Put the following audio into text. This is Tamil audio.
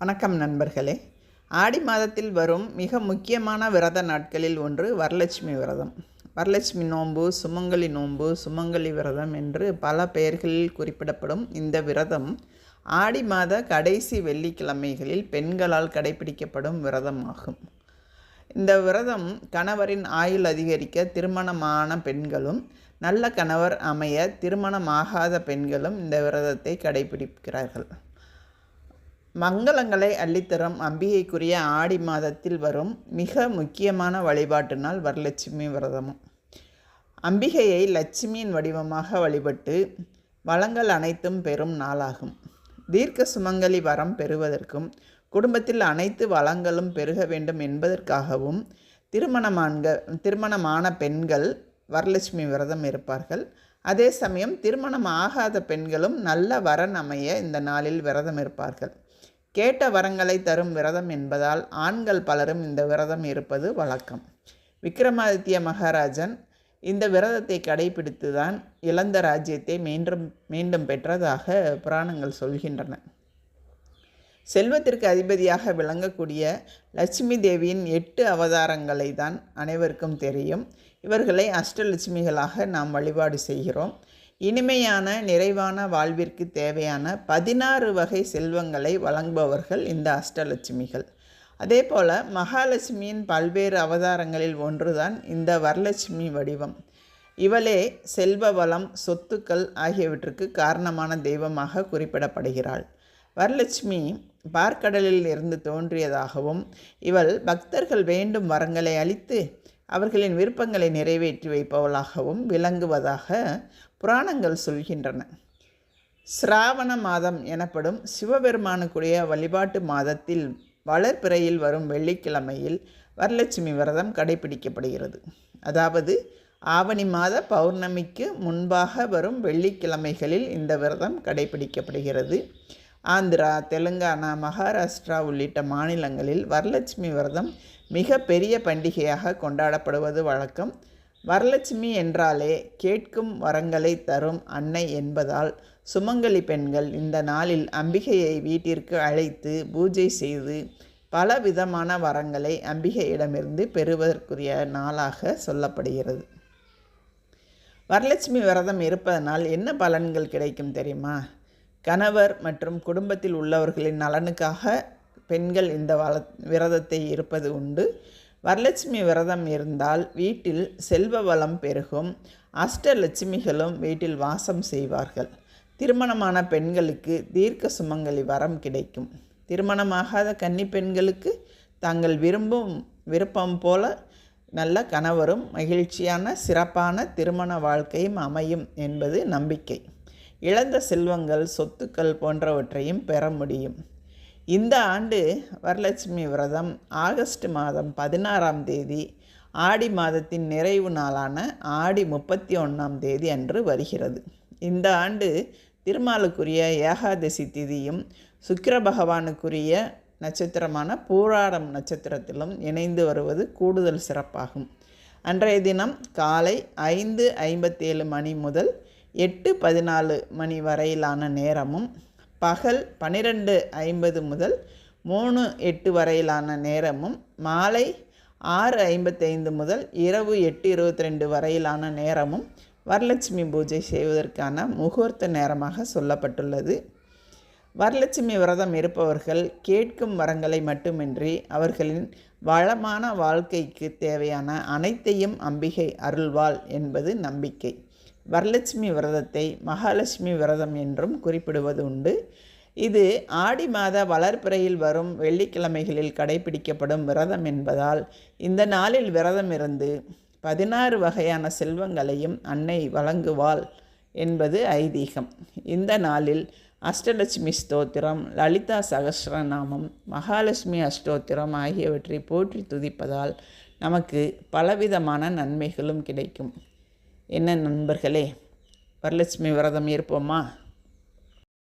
வணக்கம் நண்பர்களே. ஆடி மாதத்தில் வரும் மிக முக்கியமான விரத நாட்களில் ஒன்று வரலட்சுமி விரதம். வரலட்சுமி நோன்பு, சுமங்கலி நோன்பு, சுமங்கலி விரதம் என்று பல பெயர்களில் குறிப்பிடப்படும் இந்த விரதம் ஆடி மாத கடைசி வெள்ளிக்கிழமைகளில் பெண்களால் கடைபிடிக்கப்படும் விரதமாகும். இந்த விரதம் கணவரின் ஆயுள் அதிகரிக்க திருமணமான பெண்களும், நல்ல கணவர் அமைய திருமணமாகாத பெண்களும் இந்த விரதத்தை கடைபிடிக்கிறார்கள். மங்களங்களை அள்ளித்தரும் அம்பிகைக்குரிய ஆடி மாதத்தில் வரும் மிக முக்கியமான வழிபாட்டு நாள் வரலட்சுமி விரதமும். அம்பிகையை லட்சுமியின் வடிவமாக வழிபட்டு வளங்கள் அனைத்தும் பெறும் நாளாகும். தீர்க்க சுமங்கலி வரம் பெறுவதற்கும் குடும்பத்தில் அனைத்து வளங்களும் பெருக வேண்டும் என்பதற்காகவும் திருமணமான பெண்கள் வரலட்சுமி விரதம் இருப்பார்கள். அதே சமயம் திருமணம் ஆகாத பெண்களும் நல்ல வரன் அமைய இந்த நாளில் விரதம் இருப்பார்கள். கேட்ட வரங்களை தரும் விரதம் என்பதால் ஆண்கள் பலரும் இந்த விரதம் இருப்பது வழக்கம். விக்ரமாதித்ய மகாராஜன் இந்த விரதத்தை கடைபிடித்துதான் இழந்த ராஜ்யத்தை மீண்டும் பெற்றதாக புராணங்கள் சொல்கின்றன. செல்வத்திற்கு அதிபதியாக விளங்கக்கூடிய லட்சுமி தேவியின் 8 அவதாரங்களை தான் அனைவருக்கும் தெரியும். இவர்களை அஷ்டலட்சுமிகளாக நாம் வழிபாடு செய்கிறோம். இனிமையான நிறைவான வாழ்விற்கு தேவையான 16 வகை செல்வங்களை வழங்குபவர்கள் இந்த அஷ்டலட்சுமிகள். அதே போல் மகாலட்சுமியின் பல்வேறு அவதாரங்களில் ஒன்றுதான் இந்த வரலட்சுமி வடிவம். இவளே செல்வ வளம், சொத்துக்கள் ஆகியவற்றுக்கு காரணமான தெய்வமாக குறிப்பிடப்படுகிறாள். வரலட்சுமி பார்க்கடலில் இருந்து தோன்றியதாகவும் இவள் பக்தர்கள் வேண்டும் வரங்களை அளித்து அவர்களின் விருப்பங்களை நிறைவேற்றி வைப்பவளாகவும் விளங்குவதாக புராணங்கள் சொல்கின்றன. சிராவண மாதம் எனப்படும் சிவபெருமானுக்குரிய வழிபாட்டு மாதத்தில் வளர்பிறையில் வரும் வெள்ளிக்கிழமையில் வரலட்சுமி விரதம் கடைபிடிக்கப்படுகிறது. அதாவது ஆவணி மாத பௌர்ணமிக்கு முன்பாக வரும் வெள்ளிக்கிழமைகளில் இந்த விரதம் கடைபிடிக்கப்படுகிறது. ஆந்திரா, தெலுங்கானா, மகாராஷ்டிரா உள்ளிட்ட மாநிலங்களில் வரலட்சுமி விரதம் மிக பெரிய பண்டிகையாக கொண்டாடப்படுவது வழக்கம். வரலட்சுமி என்றாலே கேட்கும் வரங்களை தரும் அன்னை என்பதால் சுமங்கலி பெண்கள் இந்த நாளில் அம்பிகையை வீட்டிற்கு அழைத்து பூஜை செய்து பல விதமான வரங்களை அம்பிகையிடமிருந்து பெறுவதற்குரிய நாளாக சொல்லப்படுகிறது. வரலட்சுமி விரதம் இருப்பதனால் என்ன பலன்கள் கிடைக்கும் தெரியுமா? கணவர் மற்றும் குடும்பத்தில் உள்ளவர்களின் நலனுக்காக பெண்கள் இந்த விரதத்தை இருப்பது உண்டு. வரலட்சுமி விரதம் இருந்தால் வீட்டில் செல்வ வளம் பெருகும். அஷ்டலட்சுமிகளும் வீட்டில் வாசம் செய்வார்கள். திருமணமான பெண்களுக்கு தீர்க்க சுமங்கலி வரம் கிடைக்கும். திருமணமாகாத கன்னி பெண்களுக்கு தாங்கள் விருப்பம் போல நல்ல கணவரும் மகிழ்ச்சியான சிறப்பான திருமண வாழ்க்கையும் அமையும் என்பது நம்பிக்கை. இழந்த செல்வங்கள், சொத்துக்கள் போன்றவற்றையும் பெற முடியும். இந்த ஆண்டு வரலட்சுமி விரதம் ஆகஸ்ட் மாதம் 16ஆம் தேதி ஆடி மாதத்தின் நிறைவு நாளான ஆடி 31ஆம் தேதி அன்று வருகிறது. இந்த ஆண்டு திருமாலுக்குரிய ஏகாதசி திதியும் சுக்கிர பகவானுக்குரிய நட்சத்திரமான பூராடம் நட்சத்திரத்திலும் இணைந்து வருவது கூடுதல் சிறப்பாகும். அன்றைய தினம் காலை 5:57 மணி முதல் 8:14 மணி வரையிலான நேரமும், பகல் 12:50 முதல் 3:08 வரையிலான நேரமும், மாலை 6:55 முதல் இரவு 8:22 வரையிலான நேரமும் வரலட்சுமி பூஜை செய்வதற்கான முகூர்த்த நேரமாக சொல்லப்பட்டுள்ளது. வரலட்சுமி விரதம் இருப்பவர்கள் கேட்கும் வரங்களை மட்டுமின்றி அவர்களின் வளமான வாழ்க்கைக்கு தேவையான அனைத்தையும் அம்பிகை அருள்வாள் என்பது நம்பிக்கை. வரலட்சுமி விரதத்தை மகாலட்சுமி விரதம் என்றும் குறிப்பிடுவது உண்டு. இது ஆடி மாத வளர்பிறையில் வரும் வெள்ளிக்கிழமைகளில் கடைபிடிக்கப்படும் விரதம் என்பதால் இந்த நாளில் விரதம் இருந்து 16 வகையான செல்வங்களையும் அன்னை வழங்குவாள் என்பது ஐதீகம். இந்த நாளில் அஷ்டலட்சுமி ஸ்தோத்திரம், லலிதா சகஸ்ரநாமம், மகாலட்சுமி அஷ்டோத்திரம் ஆகியவற்றை போற்றி துதிப்பதால் நமக்கு பலவிதமான நன்மைகளும் கிடைக்கும். என்ன நண்பர்களே, வரலட்சுமி விரதம் இருப்போமா?